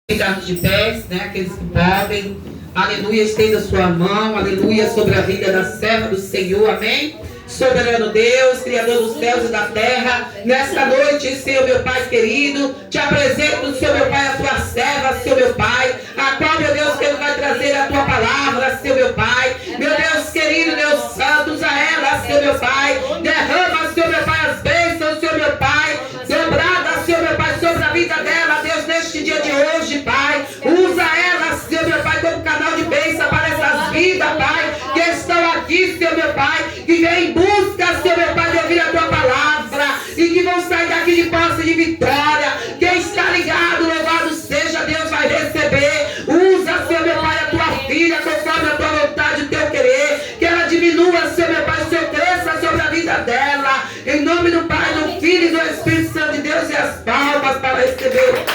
Ficarmos de pé, né? Aqueles que podem. Aleluia, estenda sua mão, aleluia, sobre a vida da serva do Senhor, amém? Soberano Deus, Criador dos céus e da terra, nesta noite, Senhor meu Pai querido, te apresento, Senhor meu Pai, a tua serva, Senhor meu Pai, a qual, meu Deus, que Ele vai trazer a tua palavra, Senhor meu Pai, meu Deus querido, Deus santo, usa ela, Senhor meu Pai, derrama, Senhor meu Pai, as bênçãos, Senhor meu Pai, dobrada, Senhor meu Pai, sobre a vida dela, Deus, neste dia de hoje, Pai, usa ela, Senhor meu Pai, como canal de bênção para essas vidas, Pai, que estão aqui, Senhor meu Pai, que vem em busca, Senhor meu Pai, de ouvir a tua palavra, e que vão sair daqui de posse de vitória. Quem está ligado, louvado seja Deus, vai receber. Usa, Senhor meu Pai, a tua filha, conforme a tua vontade, o teu querer, que ela diminua, Senhor meu Pai, o Senhor cresça sobre a vida dela, em nome do Pai, do Filho e do Espírito Santo de Deus, e as palmas para receber.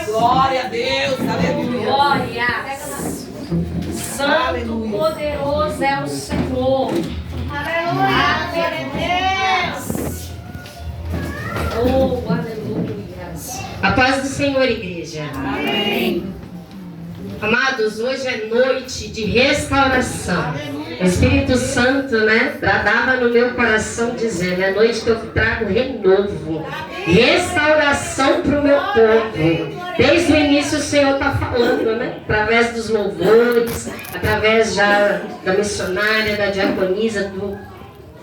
Glória a Deus, aleluia. Glória. Santo, poderoso é o Senhor. Aleluia. Glória a Deus. Oh, aleluia. A paz do Senhor, igreja. Amém. Amados, hoje é noite de restauração. O Espírito Santo, né, bradava no meu coração dizendo: é noite que eu trago renovo, restauração para o meu povo. Desde o início o Senhor está falando, né, através dos louvores, através da missionária, da diaconisa,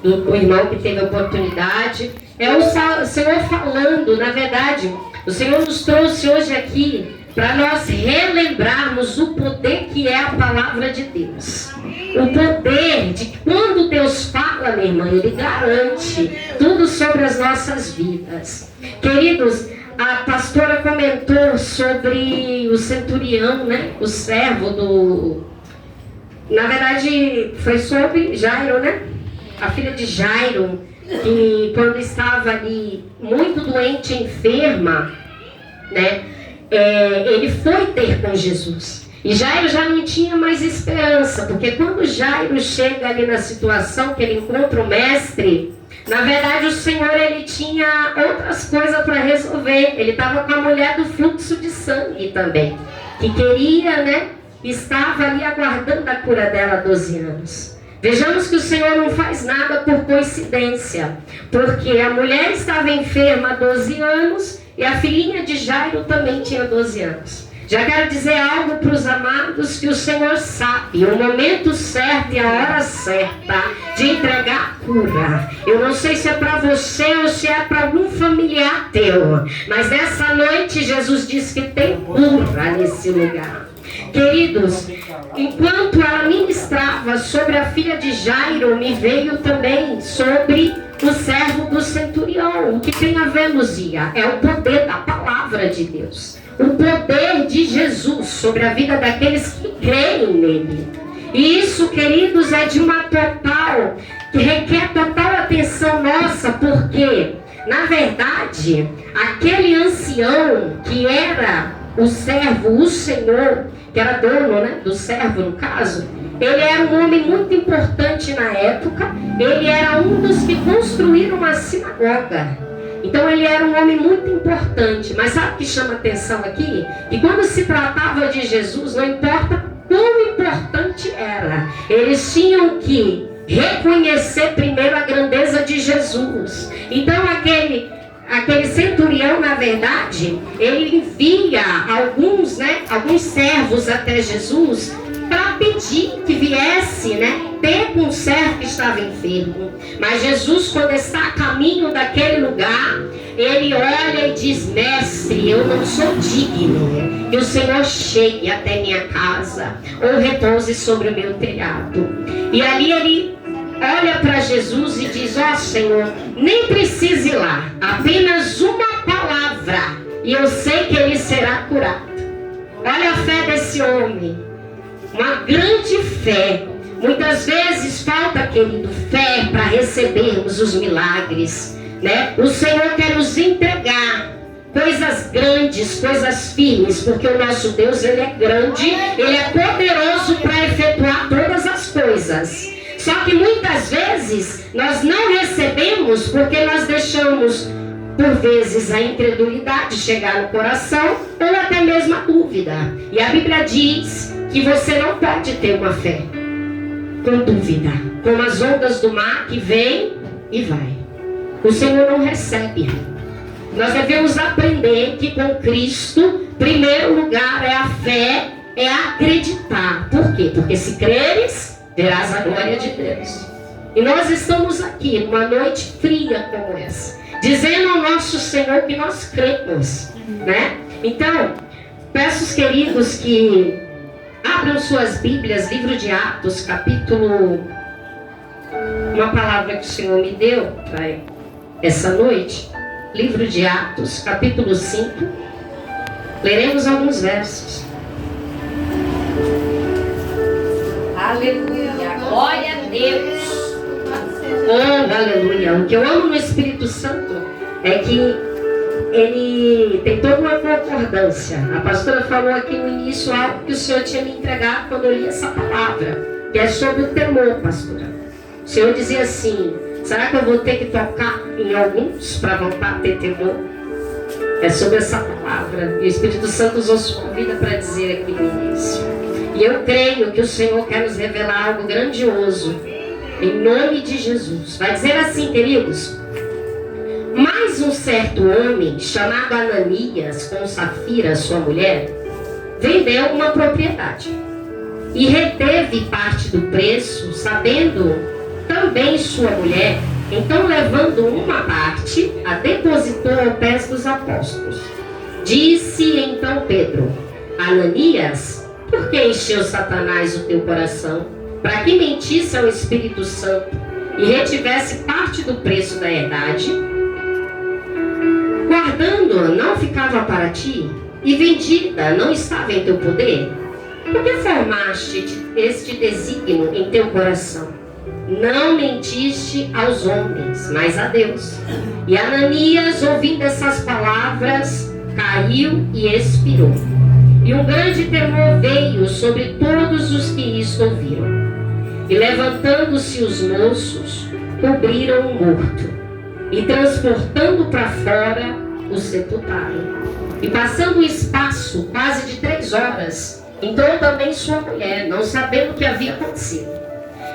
do irmão que teve a oportunidade. É o Senhor falando, na verdade, o Senhor nos trouxe hoje aqui para nós relembrarmos o poder que é a palavra de Deus. O poder de que quando Deus fala, minha irmã, Ele garante tudo sobre as nossas vidas. Queridos, a pastora comentou sobre o centurião, né? O servo do... Na verdade, foi sobre Jairo, né? A filha de Jairo, que quando estava ali muito doente, enferma, né? Ele foi ter com Jesus. E Jairo já não tinha mais esperança, porque quando Jairo chega ali na situação que ele encontra o mestre, na verdade o Senhor, ele tinha outras coisas para resolver. Ele estava com a mulher do fluxo de sangue também, que queria, né, estava ali aguardando a cura dela há 12 anos. Vejamos que o Senhor não faz nada por coincidência, porque a mulher estava enferma há 12 anos e a filhinha de Jairo também tinha 12 anos. Já quero dizer algo para os amados, que o Senhor sabe o momento certo e a hora certa de entregar a cura. Eu não sei se é para você ou se é para algum familiar teu, mas nessa noite Jesus diz que tem cura nesse lugar. Queridos, enquanto ela ministrava sobre a filha de Jairo, me veio também sobre o servo do centurião. O que tem a ver, Luzia? É o poder da palavra de Deus, o poder de Jesus sobre a vida daqueles que creem nele. E isso, queridos, é de uma total, que requer total atenção nossa, porque, na verdade, aquele ancião que era o servo, o Senhor, que era dono, né, do servo no caso, ele era um homem muito importante na época. Ele era um dos que construíram uma sinagoga. Então ele era um homem muito importante. Mas sabe o que chama atenção aqui? Que quando se tratava de Jesus, não importa quão importante era, eles tinham que reconhecer primeiro a grandeza de Jesus. Então aquele centurião, na verdade, ele envia alguns servos até Jesus para pedir que viesse, ter com o servo que estava enfermo. Mas Jesus, quando está a caminho daquele lugar, ele olha e diz: mestre, eu não sou digno que o Senhor chegue até minha casa ou repouse sobre o meu telhado. E ali ele olha para Jesus e diz: ó Senhor, nem precisa ir lá, apenas uma palavra e eu sei que ele será curado. Olha a fé desse homem, uma grande fé. Muitas vezes falta, querido, fé para recebermos os milagres, né? O Senhor quer nos entregar coisas grandes, coisas firmes, porque o nosso Deus, Ele é grande, Ele é poderoso para efetuar todas as coisas. Só que muitas vezes nós não recebemos porque nós deixamos, por vezes, a incredulidade chegar no coração ou até mesmo a dúvida. E a Bíblia diz que você não pode ter uma fé com dúvida, como as ondas do mar que vêm e vai. O Senhor não recebe. Nós devemos aprender que com Cristo, primeiro lugar é a fé, é acreditar. Por quê? Porque se creres, verás a glória de Deus. E nós estamos aqui numa noite fria como essa, dizendo ao nosso Senhor que nós cremos, né? Então, peço os queridos que abram suas Bíblias, livro de Atos, capítulo... Uma palavra que o Senhor me deu para essa noite. Livro de Atos, capítulo 5. Leremos alguns versos. Aleluia. Glória a Deus. Oh, aleluia. O que eu amo no Espírito Santo é que ele tem toda uma concordância. A pastora falou aqui no início algo que o Senhor tinha me entregado quando eu li essa palavra, que é sobre o temor, pastora. O Senhor dizia assim: será que eu vou ter que tocar em alguns para voltar a ter temor? É sobre essa palavra. E o Espírito Santo usou sua vida para dizer aqui no início. E eu creio que o Senhor quer nos revelar algo grandioso, em nome de Jesus. Vai dizer assim, queridos: mas um certo homem, chamado Ananias, com Safira, sua mulher, vendeu uma propriedade e reteve parte do preço, sabendo também sua mulher. Então, levando uma parte, a depositou aos pés dos apóstolos. Disse então Pedro: Ananias, por que encheu Satanás o teu coração, para que mentisse ao Espírito Santo e retivesse parte do preço da herdade? Guardando-a não ficava para ti, e vendida não estava em teu poder? Por que formaste este desígnio em teu coração? Não mentiste aos homens, mas a Deus. E Ananias, ouvindo essas palavras, caiu e expirou. E um grande temor veio sobre todos os que isto ouviram. E levantando-se os moços, cobriram o morto, e transportando para fora, o sepultaram. E passando o espaço quase de 3 horas, entrou também sua mulher, não sabendo o que havia acontecido.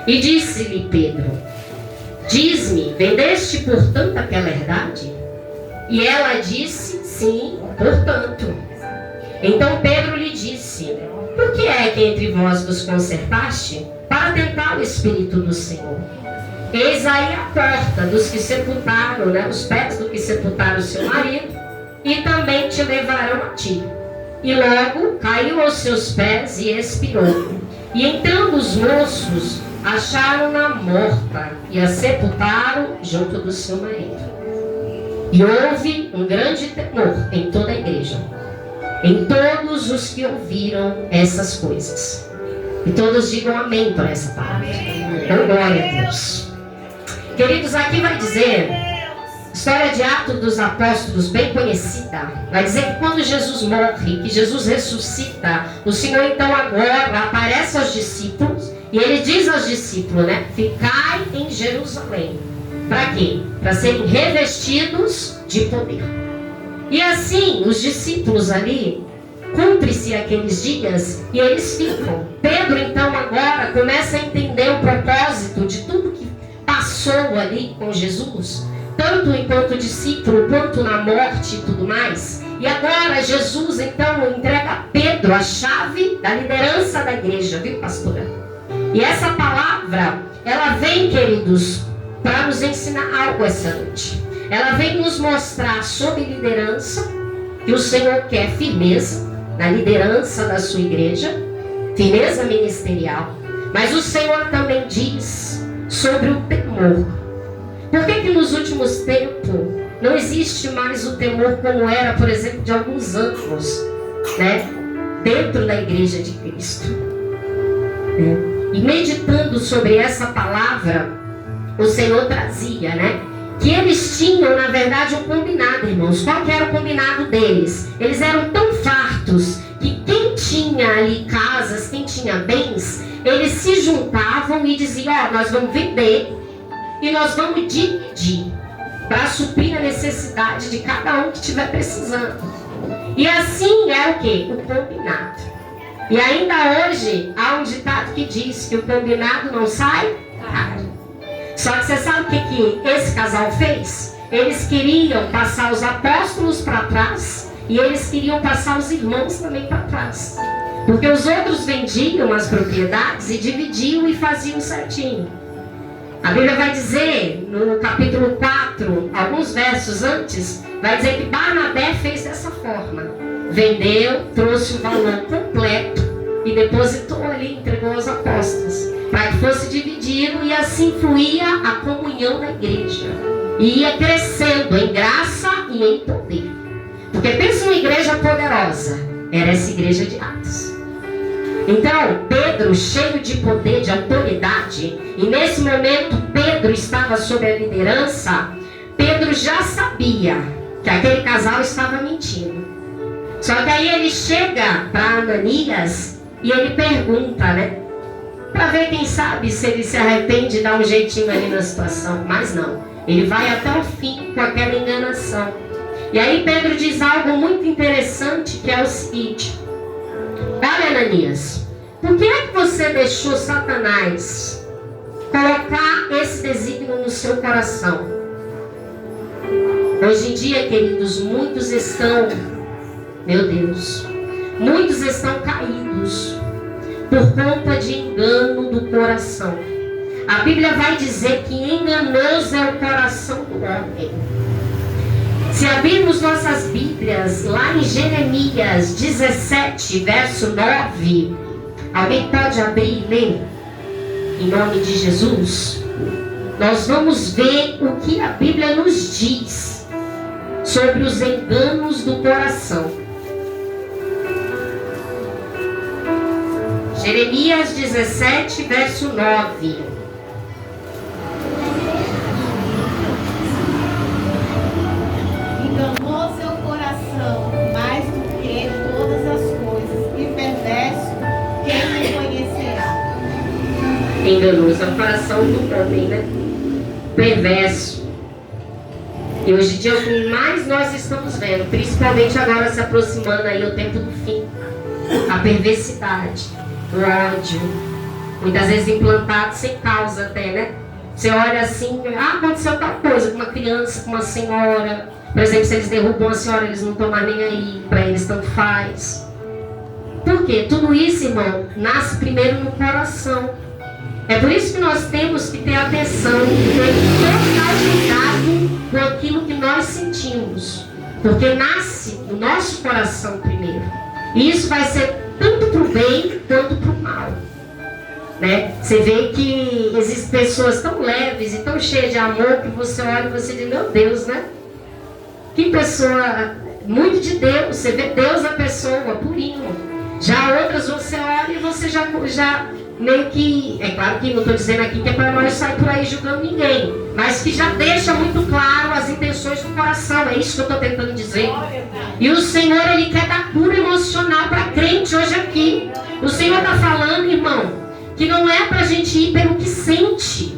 E disse-lhe Pedro: diz-me, vendeste portanto aquela herdade? E ela disse: sim, portanto. Então Pedro lhe disse: por que é que entre vós vos concertaste para tentar o Espírito do Senhor? Eis aí a porta dos que sepultaram, os pés do que sepultaram o seu marido, e também te levarão a ti. E logo caiu aos seus pés e expirou. E entrando os moços, acharam-na morta e a sepultaram junto do seu marido. E houve um grande temor em toda a igreja, em todos os que ouviram essas coisas. E todos digam amém por essa palavra. Então, glória a Deus. Queridos, aqui vai dizer, história de Atos dos Apóstolos, bem conhecida. Vai dizer que quando Jesus morre, que Jesus ressuscita, o Senhor então agora aparece aos discípulos. E ele diz aos discípulos, ficai em Jerusalém. Para quê? Para serem revestidos de poder. E assim, os discípulos ali, cumpre-se aqueles dias e eles ficam. Pedro então agora começa a entender o propósito de tudo que passou ali com Jesus, tanto enquanto discípulo, quanto na morte e tudo mais. E agora Jesus então entrega a Pedro a chave da liderança da igreja, viu, pastora? E essa palavra, ela vem, queridos, para nos ensinar algo essa noite. Ela vem nos mostrar sobre liderança, que o Senhor quer firmeza na liderança da sua igreja, firmeza ministerial. Mas o Senhor também diz sobre o temor. Por que nos últimos tempos não existe mais o temor como era, por exemplo, de alguns anos, dentro da igreja de Cristo? E meditando sobre essa palavra, o Senhor trazia, que eles tinham, na verdade, um combinado, irmãos. Qual que era o combinado deles? Eles eram tão fartos que quem tinha ali casas, quem tinha bens, eles se juntavam e diziam, ó, nós vamos vender e nós vamos dividir para suprir a necessidade de cada um que estiver precisando. E assim é o quê? O combinado. E ainda hoje há um ditado que diz que o combinado não sai caro. Só que você sabe o que esse casal fez? Eles queriam passar os apóstolos para trás e eles queriam passar os irmãos também para trás. Porque os outros vendiam as propriedades e dividiam e faziam certinho. A Bíblia vai dizer, no capítulo 4, alguns versos antes, vai dizer que Barnabé fez dessa forma. Vendeu, trouxe o valor completo e depositou ali, entregou aos apóstolos, para que fosse dividido e assim fluía a comunhão da igreja. E ia crescendo em graça e em poder. Porque pensa uma igreja poderosa, era essa igreja de Atos. Então, Pedro, cheio de poder, de autoridade, e nesse momento Pedro estava sob a liderança, Pedro já sabia que aquele casal estava mentindo. Só que aí ele chega para Ananias e ele pergunta, né? Para ver quem sabe se ele se arrepende e dá um jeitinho ali na situação. Mas não, ele vai até o fim com aquela enganação. E aí Pedro diz algo muito interessante, que é o seguinte: olha, Ananias, por que é que você deixou Satanás colocar esse desígnio no seu coração? Hoje em dia, queridos, muitos estão, meu Deus, muitos estão caídos por conta de engano do coração. A Bíblia vai dizer que enganoso é o coração do homem. Se abrirmos nossas Bíblias, lá em Jeremias 17, verso 9, alguém pode abrir e ler, em nome de Jesus? Nós vamos ver o que a Bíblia nos diz sobre os enganos do coração. Jeremias 17, verso 9. Enganou seu coração mais do que todas as coisas, e perverso, quem me conhecerá? Enganoso é o coração do homem, né? Perverso. E hoje em dia o que mais nós estamos vendo, principalmente agora se aproximando aí o tempo do fim, a perversidade, o ódio, muitas vezes implantado sem causa até, né? Você olha assim, aconteceu tal coisa com uma criança, com uma senhora. Por exemplo, se eles derrubam a senhora, eles não estão mais nem aí, para eles tanto faz. Por quê? Tudo isso, irmão, nasce primeiro no coração. É por isso que nós temos que ter atenção, ter total cuidado com aquilo que nós sentimos. Porque nasce no nosso coração primeiro. E isso vai ser tanto para o bem quanto para o mal. Né? Você vê que existem pessoas tão leves e tão cheias de amor que você olha e você diz, meu Deus, né? Que pessoa, muito de Deus, você vê Deus na pessoa, purinho. Já outras você olha e você já meio que, é claro que não estou dizendo aqui que é para nós sair por aí julgando ninguém, mas que já deixa muito claro as intenções do coração, é isso que eu estou tentando dizer. E o Senhor, Ele quer dar cura emocional para crente hoje aqui. O Senhor está falando, irmão, que não é para a gente ir pelo que sente.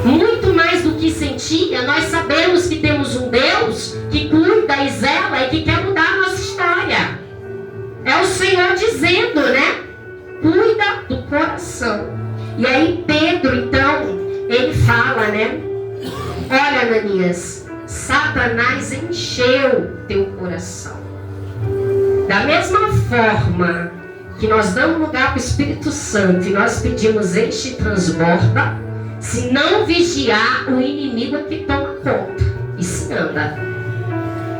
Muito mais do que sentia, nós sabemos que temos um Deus que cuida e zela e que quer mudar a nossa história. É o Senhor dizendo, né? Cuida do coração. E aí Pedro, então, ele fala, né? Olha, Ananias, Satanás encheu teu coração. Da mesma forma que nós damos lugar para o Espírito Santo e nós pedimos enche e transborda, se não vigiar, o inimigo é que toma conta e se anda,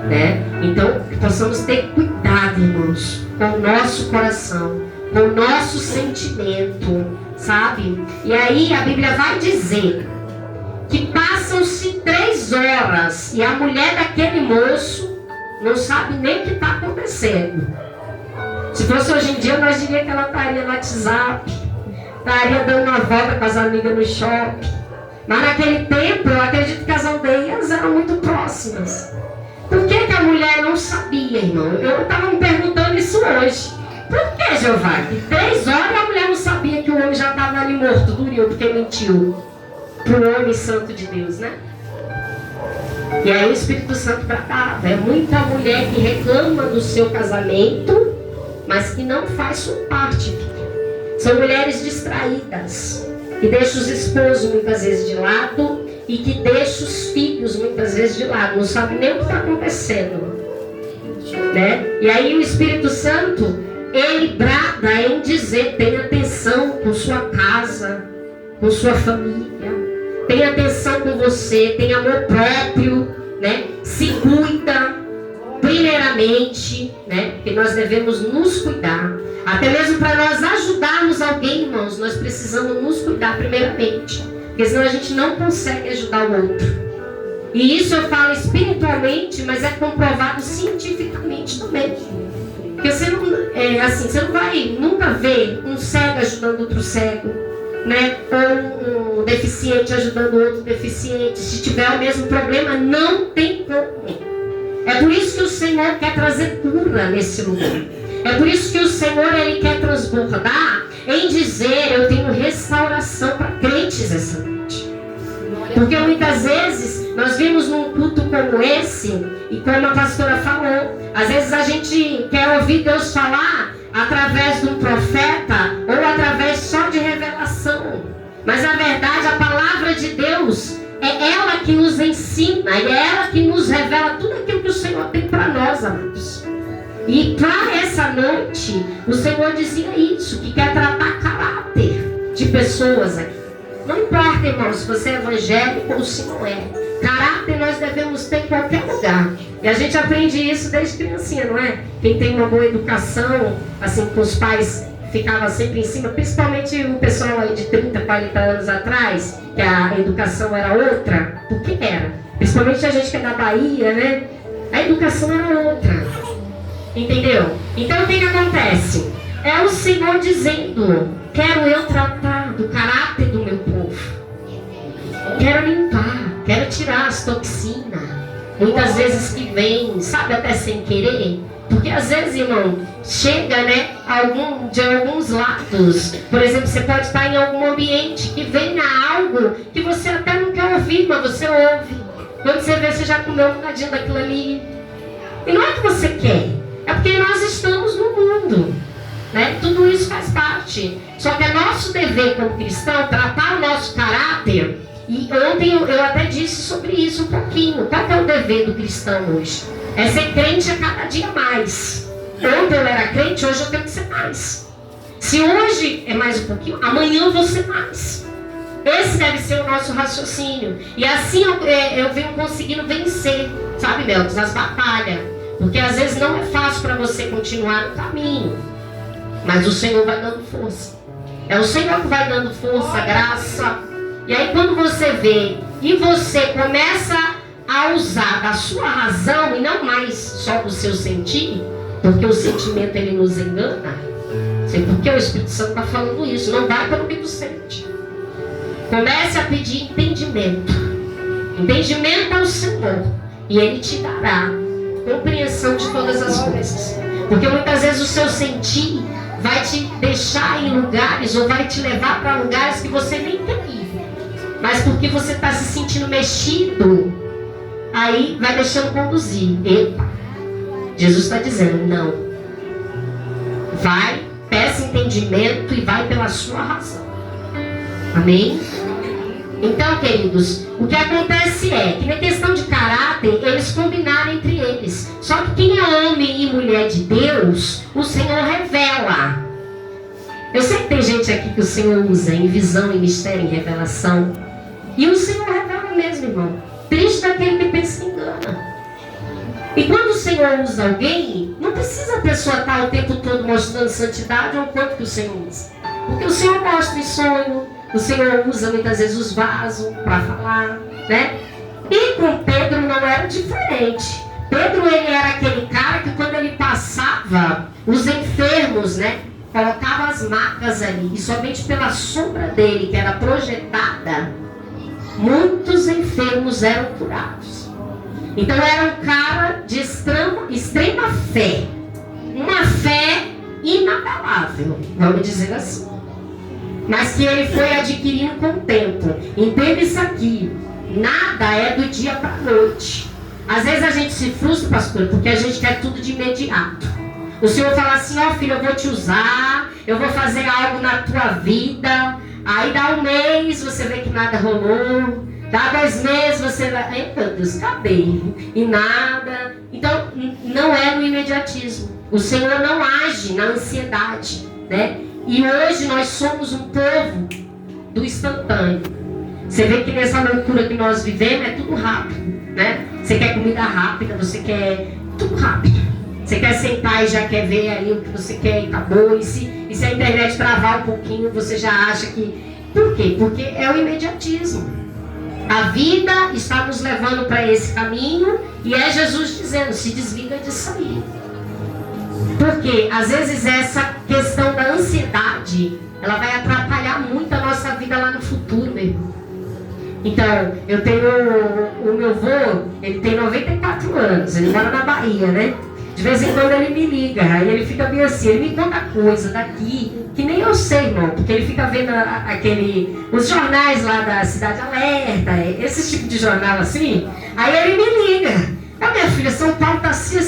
né? Então, possamos ter cuidado, irmãos, com o nosso coração, com o nosso sentimento, sabe? E aí a Bíblia vai dizer que passam-se 3 horas e a mulher daquele moço não sabe nem o que está acontecendo. Se fosse hoje em dia, nós diríamos que ela estaria no WhatsApp, estaria dando uma volta com as amigas no shopping. Mas naquele tempo, eu acredito que as aldeias eram muito próximas. Por que a mulher não sabia, irmão? Eu estava me perguntando isso hoje. Por que, Jeová? Que 3 horas a mulher não não sabia que o homem já estava ali morto, durinho, porque mentiu para o homem santo de Deus, né? E aí o Espírito Santo tratava. É muita mulher que reclama do seu casamento, mas que não faz sua parte. São mulheres distraídas, que deixam os esposos muitas vezes de lado e que deixam os filhos muitas vezes de lado, não sabe nem o que está acontecendo, né? E aí o Espírito Santo, ele brada em dizer: tenha atenção com sua casa, com sua família, tenha atenção com você, tenha amor próprio, né? Se cuida primeiramente, né? Porque nós devemos nos cuidar. Até mesmo para nós ajudarmos alguém, irmãos, nós precisamos nos cuidar primeiramente, porque senão a gente não consegue ajudar o outro. E isso eu falo espiritualmente, mas é comprovado cientificamente também. Porque você não, você não vai nunca ver um cego ajudando outro cego, né? Ou um deficiente ajudando outro deficiente. Se tiver o mesmo problema, não tem como. É por isso que o Senhor quer trazer cura nesse lugar. É por isso que o Senhor, ele quer transbordar em dizer: eu tenho restauração para crentes essa noite. Porque muitas vezes nós vimos num culto como esse, e como a pastora falou, às vezes a gente quer ouvir Deus falar através de um profeta ou através só de revelação. Mas na verdade a palavra de Deus é ela que nos ensina e é ela que nos revela tudo aquilo que o Senhor tem para nós, amados. E para essa noite, o Senhor dizia isso, que quer tratar caráter de pessoas aqui. Não importa, irmão, se você é evangélico ou se não é. Caráter nós devemos ter em qualquer lugar. E a gente aprende isso desde criancinha, não é? Quem tem uma boa educação, assim, com os pais ficava sempre em cima, principalmente o pessoal aí de 30, 40 anos atrás, que a educação era outra, porque era. Principalmente a gente que é da Bahia, né? A educação era outra. Entendeu? Então o que acontece? É o Senhor dizendo: quero eu tratar do caráter do meu povo. Quero limpar, quero tirar as toxinas. Muitas vezes que vem, sabe, até sem querer. Porque às vezes, irmão, chega, né, de alguns lados. Por exemplo, você pode estar em algum ambiente que venha algo que você até não quer ouvir, mas você ouve. Quando você vê, você já comeu um bocadinho daquilo ali. E não é que você quer, é porque nós estamos no mundo, né? Tudo isso faz parte. Só que é nosso dever como cristão tratar o nosso caráter. E ontem eu até disse sobre isso um pouquinho. Qual é o dever do cristão hoje? É ser crente a cada dia mais. Ontem eu era crente, hoje eu tenho que ser mais. Se hoje é mais um pouquinho, amanhã eu vou ser mais. Esse deve ser o nosso raciocínio. E assim eu venho conseguindo vencer, sabe, Melcos, as batalhas. Porque às vezes não é fácil para você continuar no caminho. Mas o Senhor vai dando força. É o Senhor que vai dando força, graça. E aí quando você vê e você começa a usar da sua razão e não mais só do seu sentir, porque o sentimento ele nos engana. Sei porque o Espírito Santo está falando isso. Não vai pelo que tu sente. Comece a pedir entendimento. Entendimento ao Senhor. E Ele te dará compreensão de todas as coisas. Porque muitas vezes o seu sentir vai te deixar em lugares ou vai te levar para lugares que você nem quer ir. Mas porque você está se sentindo mexido, aí vai deixando conduzir. Epa, Jesus está dizendo, não. Vai, peça entendimento e vai pela sua razão. Amém? Então, queridos, o que acontece é que na questão de caráter, eles combinaram entre eles. Só que quem é homem e mulher de Deus, o Senhor revela. Eu sei que tem gente aqui que o Senhor usa em visão, em mistério, em revelação. E o Senhor revela mesmo, irmão. Triste daquele que pensa e engana. E quando o Senhor usa alguém, não precisa a pessoa estar o tempo todo mostrando santidade ou o quanto que o Senhor usa. Porque o Senhor mostra em sonho, o Senhor usa muitas vezes os vasos para falar, né? E com Pedro não era diferente. Pedro, ele era aquele cara que quando ele passava, os enfermos, né? Colocava as marcas ali. E somente pela sombra dele, que era projetada, muitos enfermos eram curados. Então era um cara de extrema fé. Uma fé inabalável, vamos dizer assim. mas que ele foi adquirindo com o tempo. Entenda isso aqui, nada é do dia para a noite. Às vezes a gente se frustra, pastor, porque a gente quer tudo de imediato. O Senhor fala assim, ó filho, eu vou te usar, eu vou fazer algo na tua vida. Aí dá um mês, você vê que nada rolou. Dá 2 meses, você vai... Ai, meu Deus, cadê? E nada. Então, não é no imediatismo. O Senhor não age na ansiedade, né? E hoje nós somos um povo do instantâneo. Você vê que nessa loucura que nós vivemos é tudo rápido, né? Você quer comida rápida, você quer tudo rápido. Você quer sentar e já quer ver ali o que você quer e acabou. E se a internet travar um pouquinho, você já acha que... Por quê? Porque é o imediatismo. A vida está nos levando para esse caminho e é Jesus dizendo, se desliga disso aí. Porque às vezes essa questão da ansiedade, ela vai atrapalhar muito a nossa vida lá no futuro mesmo. Então, eu tenho o meu avô, ele tem 94 anos, ele mora na Bahia, né? De vez em quando ele me liga, aí ele fica bem assim, ele me conta coisa daqui, que nem eu sei, irmão, porque ele fica vendo os jornais lá da Cidade Alerta, esse tipo de jornal assim, aí ele me liga. Minha filha, São Paulo tá assim,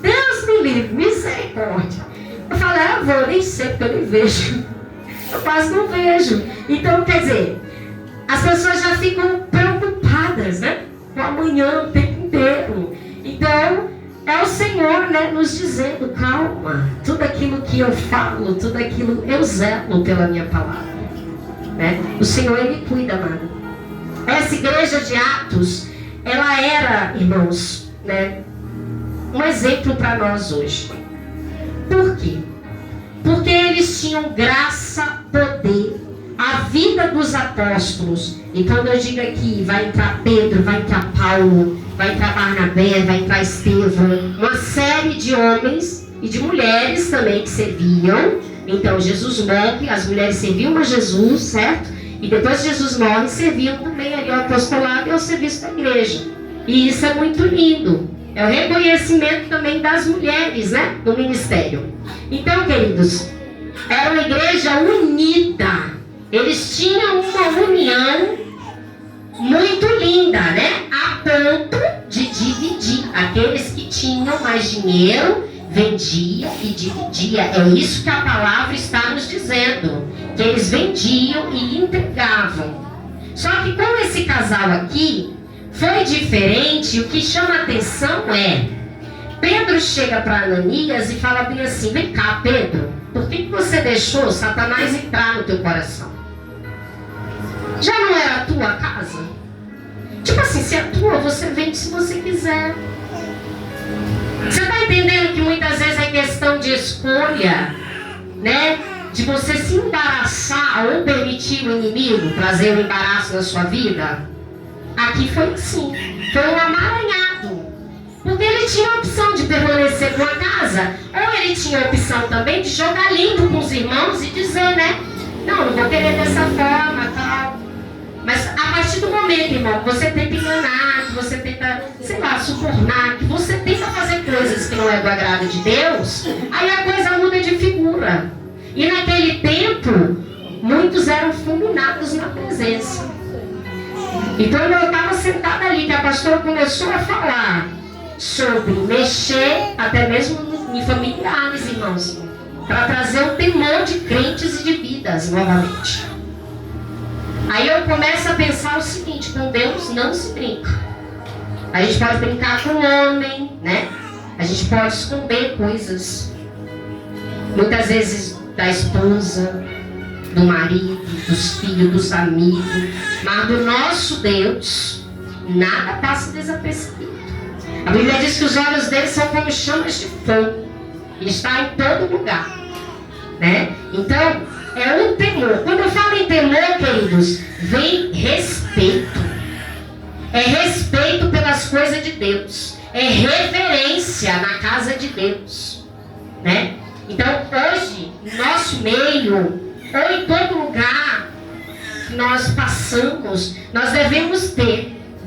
Deus me livre, misericórdia. Eu falo, avô, nem sei, porque eu nem vejo. Eu quase não vejo. Então, quer dizer, as pessoas já ficam preocupadas, né? Com amanhã o tempo inteiro. Então, é o Senhor, né, nos dizendo, calma, tudo aquilo que eu falo, tudo aquilo, eu zelo pela minha palavra. Né? O Senhor, Ele cuida, amado. Essa igreja de Atos, ela era, irmãos, né, um exemplo para nós hoje. Por quê? Porque eles tinham graça, poder, a vida dos apóstolos. E quando eu digo aqui, vai entrar Pedro, vai entrar Paulo, vai entrar Barnabé, vai entrar Estevão, uma série de homens e de mulheres também que serviam. Então Jesus morre, as mulheres serviam a Jesus, certo? E depois Jesus morre, serviam também ali ao apostolado e ao serviço da igreja. E isso é muito lindo. É o reconhecimento também das mulheres, né? No ministério. Então, queridos, era uma igreja unida. Eles tinham uma união muito linda, né? A ponto de dividir. Aqueles que tinham mais dinheiro, vendia e dividia. É isso que a palavra está nos dizendo. Que eles vendiam e entregavam. Só que com esse casal aqui, foi diferente. O que chama a atenção é... Pedro chega para Ananias e fala bem assim, vem cá, Pedro, por que você deixou Satanás entrar no teu coração? Já não era a tua casa? Tipo assim, se é tua, você vende se você quiser. Você está entendendo que muitas vezes é questão de escolha, né? De você se embaraçar ou permitir o inimigo trazer um embaraço na sua vida? Aqui foi assim, foi um amaranhado. Porque ele tinha a opção de permanecer com a casa, ou ele tinha a opção também de jogar limpo com os irmãos e dizer, né? Não vou querer dessa forma, tal. Mas a partir do momento, irmão, que você tenta enganar, que você tenta, sei lá, subornar, que você tenta fazer coisas que não é do agrado de Deus, aí a coisa muda de figura. E naquele tempo, muitos eram fulminados na presença. Então eu estava sentada ali, que a pastora começou a falar sobre mexer até mesmo em familiares, irmãos, para trazer o temor de crentes e de vidas novamente. Aí eu começo a pensar o seguinte, com Deus não se brinca. A gente pode brincar com o homem, né? A gente pode esconder coisas, muitas vezes da esposa, do marido, dos filhos, dos amigos, mas do nosso Deus nada passa desapercebido. A Bíblia diz que os olhos dele são como chamas de fogo. Ele está em todo lugar, né? Então, é um temor. Quando eu falo em temor, queridos, vem respeito. É respeito pelas coisas de Deus. É reverência na casa de Deus, né? Então, hoje, no nosso meio, ou em todo lugar que nós passamos, nós devemos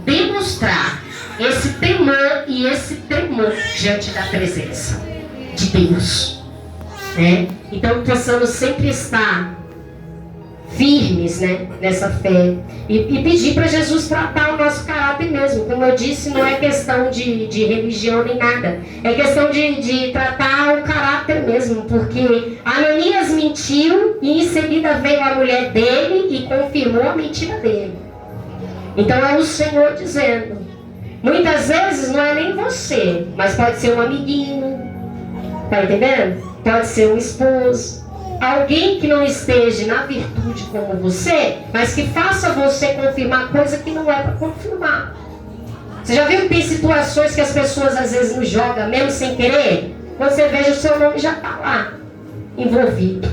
demonstrar esse temor e esse tremor diante da presença de Deus, né? Então possamos sempre estar firmes, né, nessa fé. E pedir para Jesus tratar o nosso caráter mesmo. Como eu disse, não é questão de religião nem nada. É questão de tratar o caráter mesmo. Porque Ananias mentiu e em seguida veio a mulher dele e confirmou a mentira dele. Então é o Senhor dizendo. Muitas vezes não é nem você, mas pode ser um amiguinho. Tá entendendo? Pode ser um esposo. Alguém que não esteja na virtude como você, mas que faça você confirmar coisa que não é para confirmar. Você já viu que tem situações que as pessoas às vezes nos jogam, mesmo sem querer? Quando você veja, o seu nome já está lá, envolvido.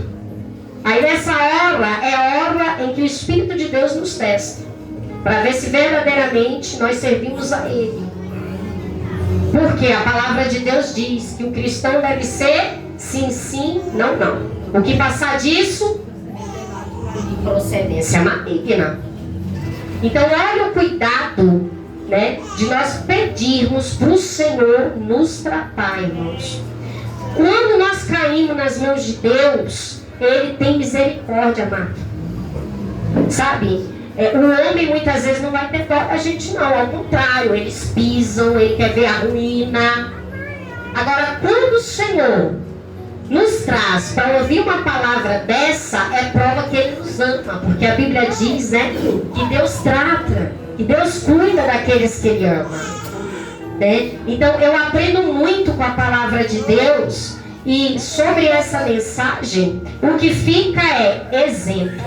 Aí nessa hora, é a hora em que o Espírito de Deus nos testa, para ver se verdadeiramente nós servimos a Ele. Porque a palavra de Deus diz que o cristão deve ser sim, sim, não, não. O que passar disso, procedência maligna. Então, olha o cuidado, né, de nós pedirmos para o Senhor nos tratar, irmãos. Quando nós caímos nas mãos de Deus, Ele tem misericórdia, amado. Sabe? O homem muitas vezes não vai ter dó da gente, não. Ao contrário, eles pisam, ele quer ver a ruína. Agora, quando o Senhor nos traz para ouvir uma palavra dessa, é prova que Ele nos ama, porque a Bíblia diz, né, que Deus trata, que Deus cuida daqueles que Ele ama, né? Então eu aprendo muito com a palavra de Deus, e sobre essa mensagem o que fica é exemplo.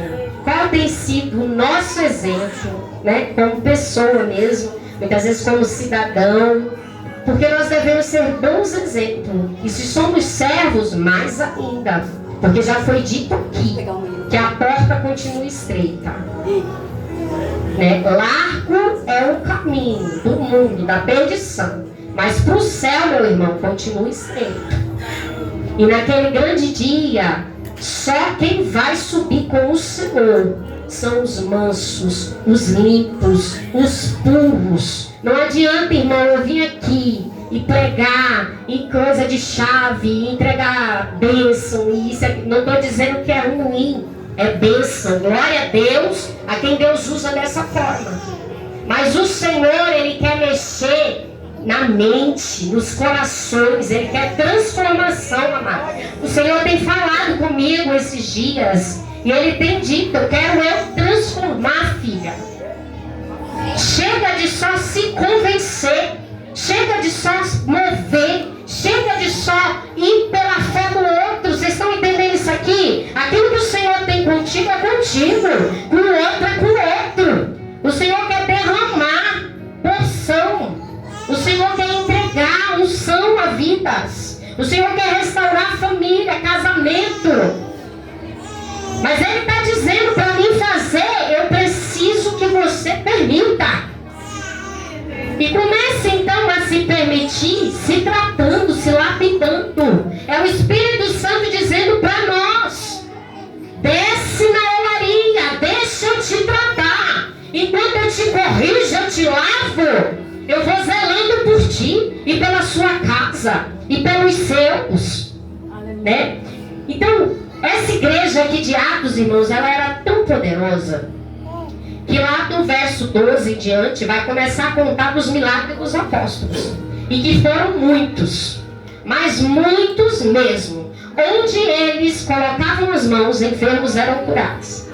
Qual tem sido o nosso exemplo, né, como pessoa mesmo, muitas vezes como cidadão. Porque nós devemos ser bons exemplos. E se somos servos, mais ainda. Porque já foi dito aqui que a porta continua estreita. Né? Largo é o caminho do mundo, da perdição. Mas para o céu, meu irmão, continua estreito. E naquele grande dia, só quem vai subir com o Senhor são os mansos, os limpos, os puros. Não adianta, irmão, eu vim aqui e pregar, e coisa de chave, e entregar bênção, e isso aqui. Não estou dizendo que é ruim, é bênção. Glória a Deus, a quem Deus usa dessa forma. Mas o Senhor, Ele quer mexer na mente, nos corações, Ele quer transformação, amado. O Senhor tem falado comigo esses dias, e Ele tem dito, eu quero transformar, filha. Chega de só se convencer, chega de só mover, chega de só ir pela fé do outro. Vocês estão entendendo isso aqui? Aquilo que o Senhor tem contigo é contigo, com o outro é com o outro. O Senhor quer derramar porção, o Senhor quer entregar unção a vidas, o Senhor quer restaurar família, casamento. Mas Ele está dizendo para mim fazer, eu preciso que você permita. E comece então a se permitir, se tratando, se lapidando. É o Espírito Santo dizendo para nós: desce na olaria, deixa eu te tratar. Enquanto eu te corrijo, eu te lavo, eu vou zelando por ti e pela sua casa e pelos seus, né? Então, essa igreja aqui de Atos, irmãos, ela era tão poderosa que lá do verso 12 em diante vai começar a contar dos milagres dos apóstolos. E que foram muitos, mas muitos mesmo. Onde eles colocavam as mãos, enfermos eram curados.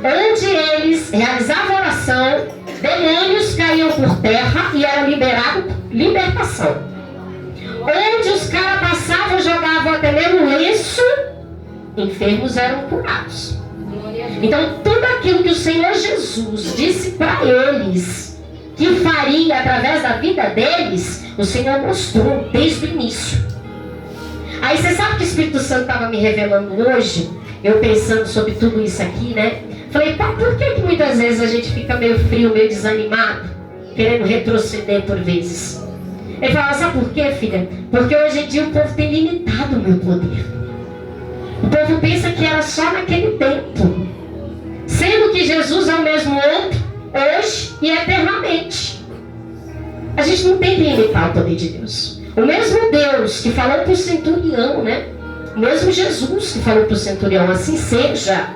Onde eles realizavam oração, demônios caíam por terra e era libertação. Onde os caras passavam, jogavam até mesmo lenço, enfermos eram curados. Então tudo aquilo que o Senhor Jesus disse para eles que faria através da vida deles, o Senhor mostrou desde o início. Aí você sabe que o Espírito Santo estava me revelando hoje, eu pensando sobre tudo isso aqui, né? Falei, pai, por que muitas vezes a gente fica meio frio, meio desanimado, querendo retroceder por vezes? Ele falava, sabe por quê, filha? Porque hoje em dia o povo tem limitado o meu poder. O povo pensa que era só naquele tempo, sendo que Jesus é o mesmo ontem, hoje e eternamente. A gente não tem que limitar o poder de Deus. O mesmo Deus que falou para o centurião, né? O mesmo Jesus que falou para o centurião, assim seja.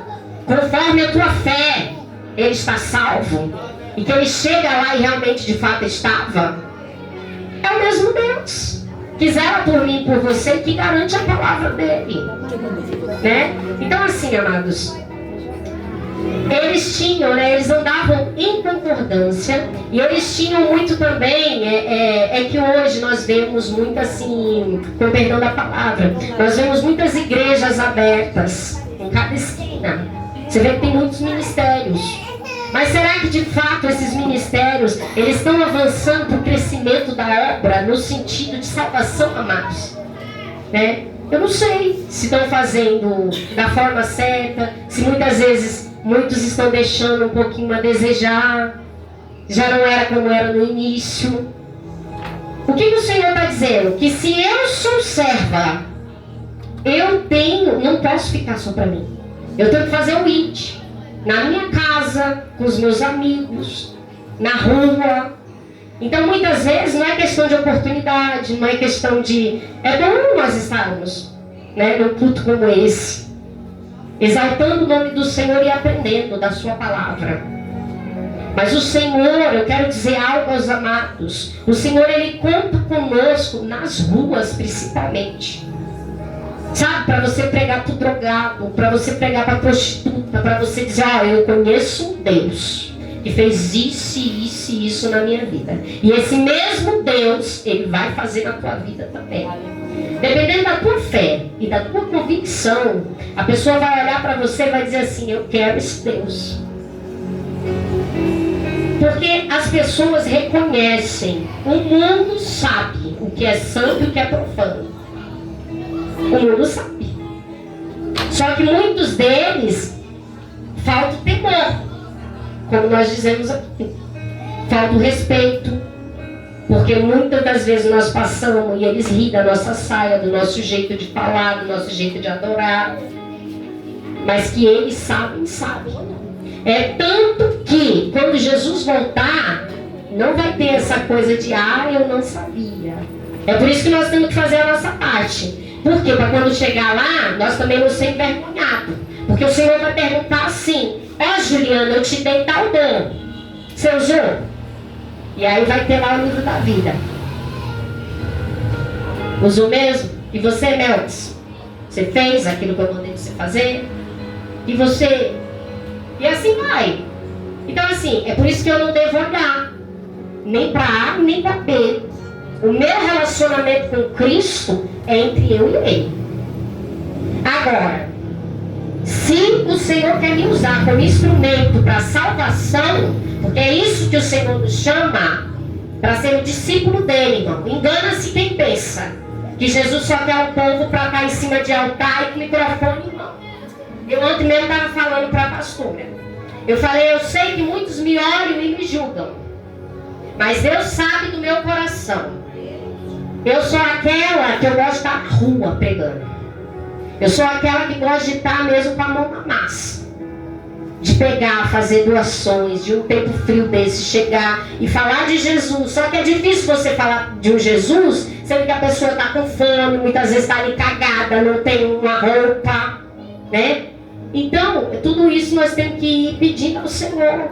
conforme a tua fé, ele está salvo. E que ele chega lá e realmente de fato estava. É o mesmo Deus que zela por mim e por você, que garante a palavra dele, né? Então assim, amados, eles tinham, né, eles andavam em concordância. E eles tinham muito também, é que hoje nós vemos muito assim, com perdão da palavra, nós vemos muitas igrejas abertas em cada esquina. Você vê que tem muitos ministérios. Mas será que de fato esses ministérios, eles estão avançando para o crescimento da obra no sentido de salvação, amados? Né? Eu não sei se estão fazendo da forma certa, se muitas vezes muitos estão deixando um pouquinho a desejar, já não era como era no início. O que o Senhor está dizendo? Que se eu sou serva, não posso ficar só para mim. Eu tenho que fazer o IT. Na minha casa, com os meus amigos, na rua. Então muitas vezes não é questão de oportunidade, não é questão de... É bom nós estarmos, né, num culto como esse, exaltando o nome do Senhor e aprendendo da sua palavra. Mas o Senhor, eu quero dizer algo aos amados, o Senhor, ele conta conosco nas ruas principalmente. Sabe, para você pregar para o drogado, para você pregar para a prostituta, para você dizer, eu conheço um Deus que fez isso, isso e isso na minha vida. E esse mesmo Deus, ele vai fazer na tua vida também. Dependendo da tua fé e da tua convicção, a pessoa vai olhar para você e vai dizer assim, eu quero esse Deus. Porque as pessoas reconhecem, o mundo sabe o que é santo e o que é profano. O mundo sabe. Só que muitos deles falta o temor, como nós dizemos aqui. Falta o respeito, porque muitas das vezes nós passamos e eles riem da nossa saia, do nosso jeito de falar, do nosso jeito de adorar. Mas que eles sabem. É tanto que quando Jesus voltar, não vai ter essa coisa de eu não sabia. É por isso que nós temos que fazer a nossa parte. Porque para quando chegar lá, nós também não ser envergonhados. Porque o Senhor vai perguntar assim, Juliana, eu te dei tal dom, você usou? E aí vai ter lá o livro da vida. Usou mesmo? E você, Meltz? Você fez aquilo que eu mandei você fazer? E você? E assim vai. Então assim, é por isso que eu não devo olhar nem para A, nem para B. O meu relacionamento com Cristo é entre eu e Ele. Agora, se o Senhor quer me usar como instrumento para salvação, porque é isso que o Senhor nos chama, para ser o discípulo dele, irmão. Engana-se quem pensa que Jesus só quer o povo para estar em cima de altar e com microfone em mão. Eu ontem mesmo estava falando para a pastora. Eu falei, eu sei que muitos me olham e me julgam, mas Deus sabe do meu coração. Eu sou aquela que eu gosto de estar na rua pregando. Eu sou aquela que gosta de estar mesmo com a mão na massa. De pegar, fazer doações, de um tempo frio desse, chegar e falar de Jesus. Só que é difícil você falar de um Jesus, sendo que a pessoa está com fome, muitas vezes está ali cagada, não tem uma roupa, né? Então, tudo isso nós temos que ir pedindo ao Senhor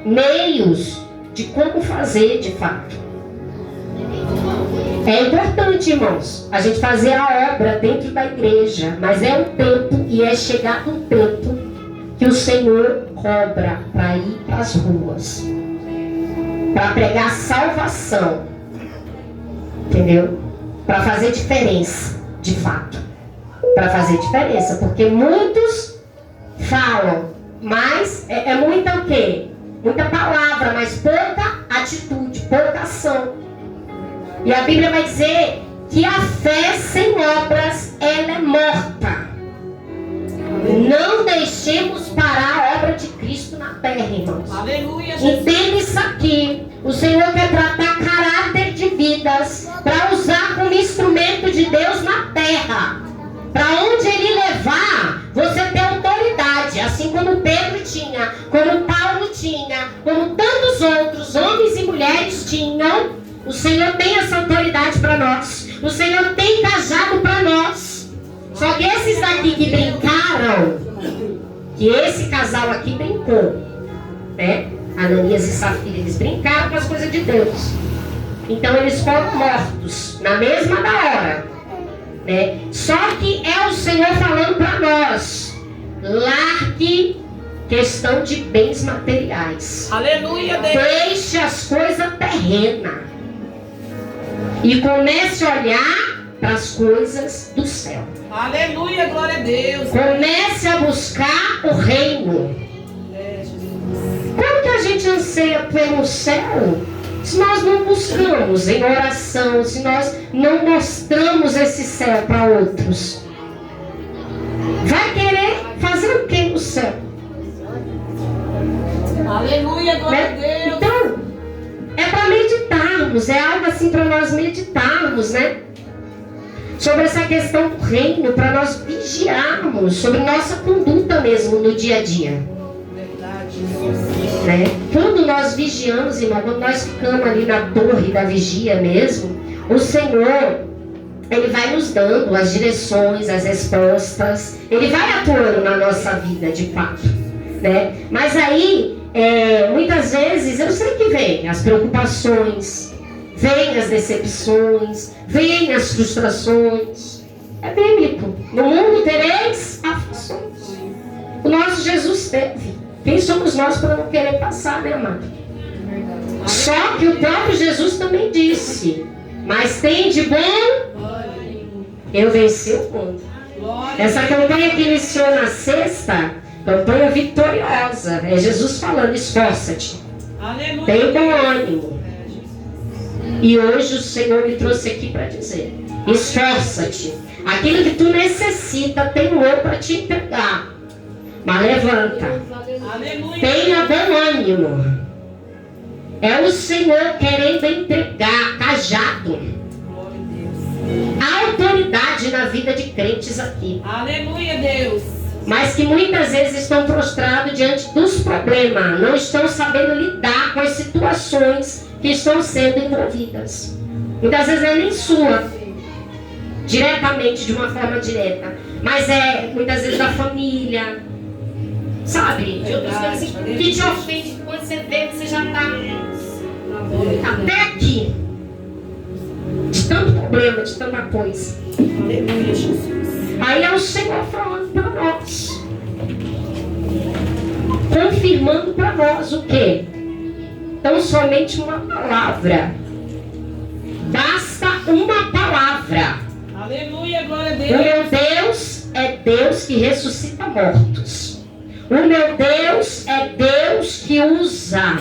meios de como fazer de fato. É importante, irmãos, a gente fazer a obra dentro da igreja, mas é um tempo e é chegado um tempo que o Senhor cobra para ir para as ruas, para pregar salvação, entendeu? Para fazer diferença, de fato, para fazer diferença, porque muitos falam, mas é muita o quê? Muita palavra, mas pouca atitude, pouca ação. E a Bíblia vai dizer que a fé sem obras, ela é morta. Não deixemos parar a obra de Cristo na terra, irmãos. Aleluia, entenda isso aqui. O Senhor quer tratar caráter de vidas para usar como instrumento de Deus na terra. Para onde Ele levar, você tem autoridade. Assim como Pedro tinha, como Paulo tinha, como tantos outros homens e mulheres tinham. O Senhor tem essa autoridade para nós. O Senhor tem cajado para nós. Só que esses daqui que brincaram, que esse casal aqui brincou, né? Ananias e Safira, eles brincaram com as coisas de Deus. Então eles foram mortos na mesma da hora, né? Só que é o Senhor falando para nós: largue questão de bens materiais. Aleluia, Deus. Deixe as coisas terrenas e comece a olhar para as coisas do céu. Aleluia, glória a Deus. Comece a buscar o reino. Como que a gente anseia pelo céu se nós não buscamos em oração, se nós não mostramos esse céu para outros? Vai querer fazer o que no céu? Aleluia, glória a Né? Deus. Então, é para meditarmos, é algo assim para nós meditarmos, né? Sobre essa questão do reino, para nós vigiarmos sobre nossa conduta mesmo no dia a dia. Né? Quando nós vigiamos, irmão, quando nós ficamos ali na torre da vigia mesmo, o Senhor, Ele vai nos dando as direções, as respostas, Ele vai atuando na nossa vida de fato, né? Mas aí, muitas vezes, eu sei que vem as preocupações, vem as decepções, vem as frustrações. É bíblico. No mundo tereis aflições. O nosso Jesus teve. Quem somos nós para não querer passar, né, amado? Só que o próprio Jesus também disse: mas tem de bom, eu venci o mundo. Essa campanha que iniciou na sexta, campanha vitoriosa, é Jesus falando: esforça-te, tem bom ânimo. E hoje o Senhor me trouxe aqui para dizer: esforça-te, aquilo que tu necessita tem um para te entregar. Mas levanta, tenha bom ânimo. É o Senhor querendo entregar cajado, autoridade na vida de crentes aqui. Aleluia, Deus. Mas que muitas vezes estão prostrados diante dos problemas, não estão sabendo lidar com as situações que estão sendo envolvidas. Muitas vezes não é nem sua, diretamente, de uma forma direta, mas é muitas vezes da família, sabe? De outras coisas que te ofende. Quando você vê, você já está até aqui, de tanto problema, de tanta coisa. Aleluia, Jesus. Aí é o Senhor falando para nós, confirmando para nós o quê? Então somente uma palavra. Basta uma palavra. Aleluia, glória a O Deus. meu Deus é Deus que ressuscita mortos. O meu Deus é Deus que usa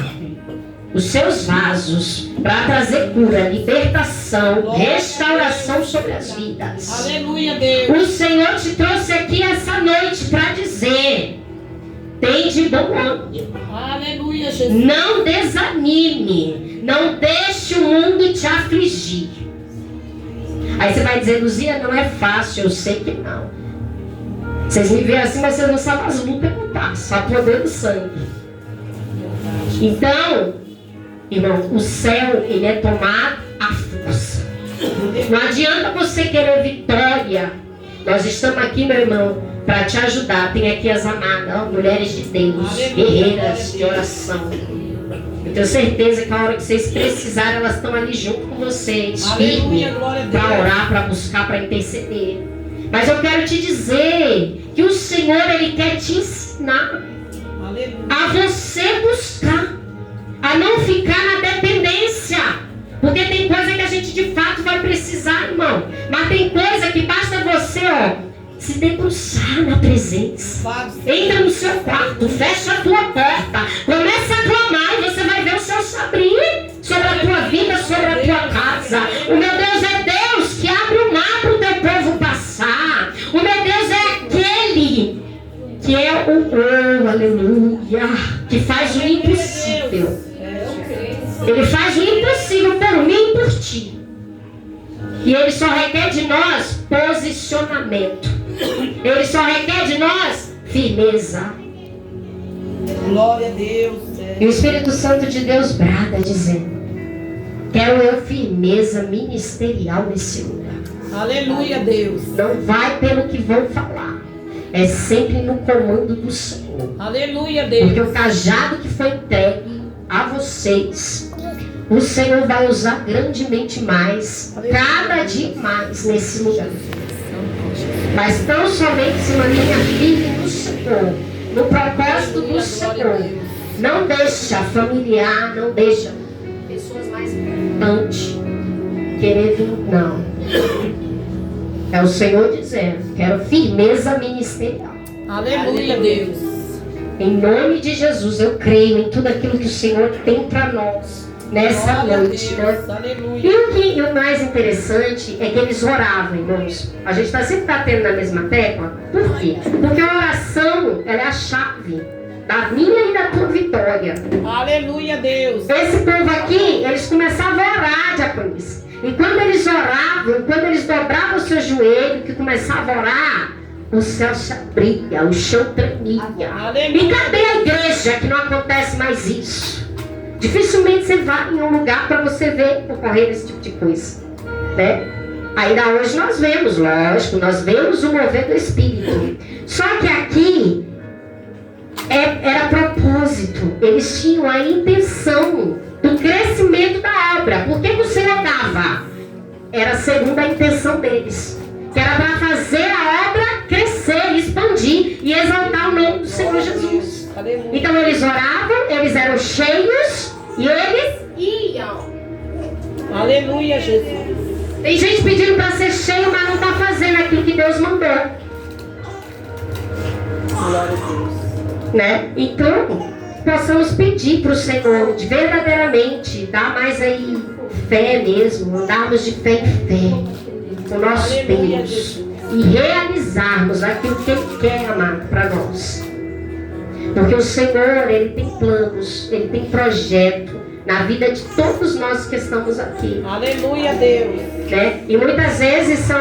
os seus vasos para trazer cura, libertação, restauração sobre as vidas. Aleluia, Deus. O Senhor te trouxe aqui essa noite para dizer: tem de bom ânimo. Aleluia, Jesus. Não desanime. Não deixe o mundo te afligir. Aí você vai dizer: Luzia, não é fácil. Eu sei que não. Vocês me veem assim, mas vocês não sabem as lutas que eu passo. Só poder do sangue. Então, irmão, o céu, ele é tomado à força. Não adianta você querer vitória. Nós estamos aqui, meu irmão, para te ajudar. Tem aqui as amadas, ó, mulheres de Deus, guerreiras de oração. Eu tenho certeza que a hora que vocês precisarem, elas estão ali junto com vocês, firme, para orar, para buscar, para interceder. Mas eu quero te dizer que o Senhor, Ele quer te ensinar a você buscar, a não ficar na dependência. Porque tem coisa que a gente de fato vai precisar, irmão. Mas tem coisa que basta você, ó, se debruçar na presença. Entra no seu quarto, fecha a tua porta, começa a clamar e você vai ver o céu se abrir sobre a tua vida, sobre a tua casa. O meu Deus é Deus que abre o mar para o teu povo passar. O meu Deus é aquele que é o aleluia, que faz o impossível. Ele faz o impossível por mim e por ti. E Ele só requer de nós posicionamento. Ele só requer de nós firmeza. Glória a Deus. E o Espírito Santo de Deus brada dizendo: quero eu firmeza ministerial nesse lugar. Aleluia, Deus. Não vai pelo que vão falar. é sempre no comando do Senhor. Aleluia, Deus. Porque o cajado que foi entregue a vocês, o Senhor vai usar grandemente mais, cada dia mais nesse lugar. Mas tão somente se mantenha firme no Senhor, no propósito do Senhor. Não deixa familiar, não deixa pessoas mais importantes querer vir, não. É o Senhor dizendo, quero firmeza ministerial. Aleluia, Deus. Em nome de Jesus, eu creio em tudo aquilo que o Senhor tem para nós nessa noite. Né? E o mais interessante é que eles oravam, irmãos. A gente está sempre batendo na mesma tecla. Por quê? Porque a oração, ela é a chave da minha e da tua vitória. Aleluia, Deus. Esse povo aqui, eles começavam a orar, diaconis. E quando eles oravam, quando eles dobravam o seu joelho, que começavam a orar, o céu se abria, o chão tremia. Aleluia. E cadê a igreja que não acontece mais isso? Dificilmente você vai em um lugar para você ver ocorrer esse tipo de coisa, né? Ainda hoje nós vemos, lógico, nós vemos o mover do Espírito. Só que aqui era propósito. Eles tinham a intenção do crescimento da obra. Por que o Senhor dava? Era segundo a intenção deles, que era para fazer a obra crescer, expandir e exaltar o nome do Senhor Jesus. Então eles oravam, eles eram cheios e eles iam. Aleluia, Jesus. Tem gente pedindo para ser cheio, mas não está fazendo aquilo que Deus mandou. Glória a Deus. Né? Então, possamos pedir para o Senhor de verdadeiramente dar mais aí fé mesmo, andarmos de fé em fé com nosso Deus e realizarmos aquilo que Ele quer, amado, para nós. Porque o Senhor, Ele tem planos, Ele tem projeto na vida de todos nós que estamos aqui. Aleluia, Deus. Né? E muitas vezes são,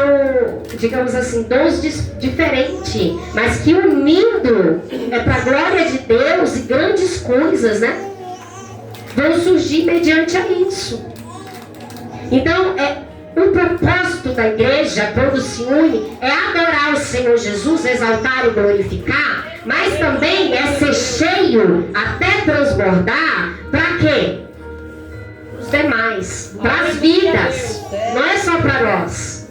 digamos assim, dons diferentes, mas que unindo é para a glória de Deus e grandes coisas, né? Vão surgir mediante a isso. Então, o propósito da igreja, quando se une, é adorar o Senhor Jesus, exaltar e glorificar, mas também é ser cheio até transbordar. Para quê? Os demais, para as vidas, não é só para nós.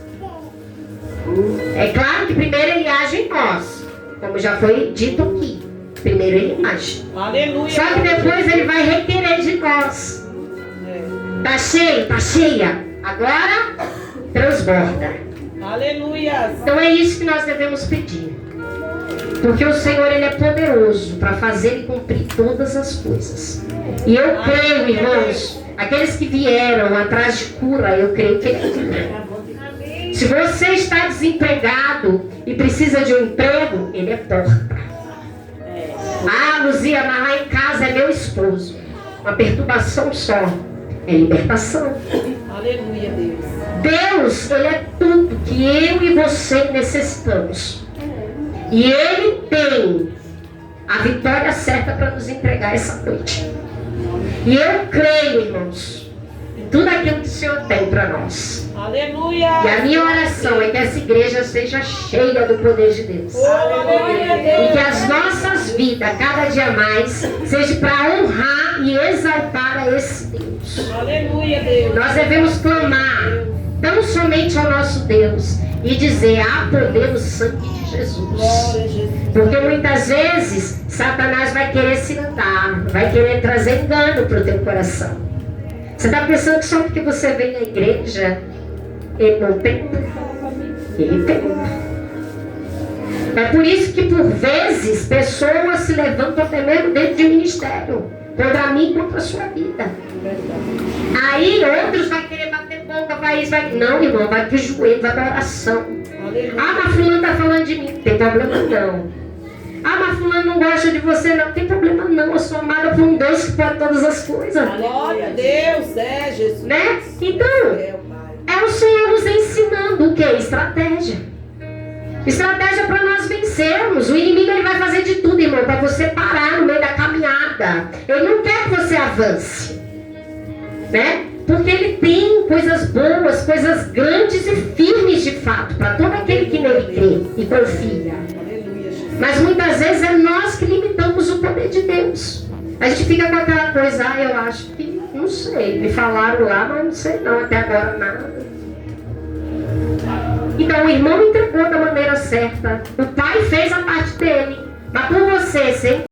É claro que primeiro Ele age em nós, como já foi dito aqui. Primeiro Ele age. Aleluia. Só que depois Ele vai requerer de nós. Tá cheio, tá cheia. Agora transborda. Aleluia. Então é isso que nós devemos pedir. Porque o Senhor, Ele é poderoso para fazer e cumprir todas as coisas. E eu creio, irmãos, aqueles que vieram atrás de cura, eu creio que Ele é. Se você está desempregado e precisa de um emprego, Ele é porta. Ah, Luzia, mas lá em casa é meu esposo. Uma perturbação só. É libertação. Aleluia, Deus. Deus, Ele é tudo que eu e você necessitamos. E Ele tem a vitória certa para nos entregar essa noite. E eu creio, irmãos, em tudo aquilo que o Senhor tem para nós. Aleluia. E a minha oração é que essa igreja seja cheia do poder de Deus. Aleluia, Deus. E que as nossas vidas, cada dia mais, seja para honrar e exaltar a esse Deus. Aleluia, Deus. Nós devemos clamar tão somente ao nosso Deus e dizer: há poder no sangue de Jesus. Glória a Jesus. Porque muitas vezes Satanás vai querer se andar, vai querer trazer engano para o teu coração. Você está pensando que só porque você vem na igreja ele não tem? Ele tem. É por isso que por vezes pessoas se levantam até mesmo dentro de um ministério contra mim e contra a sua vida. Aí outros vão querer bater boca, vai. Não, irmão, vai pro joelho, vai pra oração. Ah, mas fulano está falando de mim. Não tem problema não. Ah, mas fulano não gosta de você. Não tem problema não. Eu sou amada por um Deus que pode todas as coisas. Glória a Deus, Jesus. Né? Então, é o Senhor nos ensinando o que? Estratégia. Estratégia para nós vencermos. O inimigo, ele vai fazer de tudo, irmão, para você parar no meio da caminhada. Ele não quer que você avance, né? Porque ele tem coisas boas, coisas grandes e firmes de fato para todo aquele que nele crê e confia. Mas muitas vezes é nós que limitamos o poder de Deus. A gente fica com aquela coisa, eu acho que, não sei, me falaram lá, mas não sei não, até agora nada. Então o irmão entregou da maneira certa, o pai fez a parte dele, mas por você, sem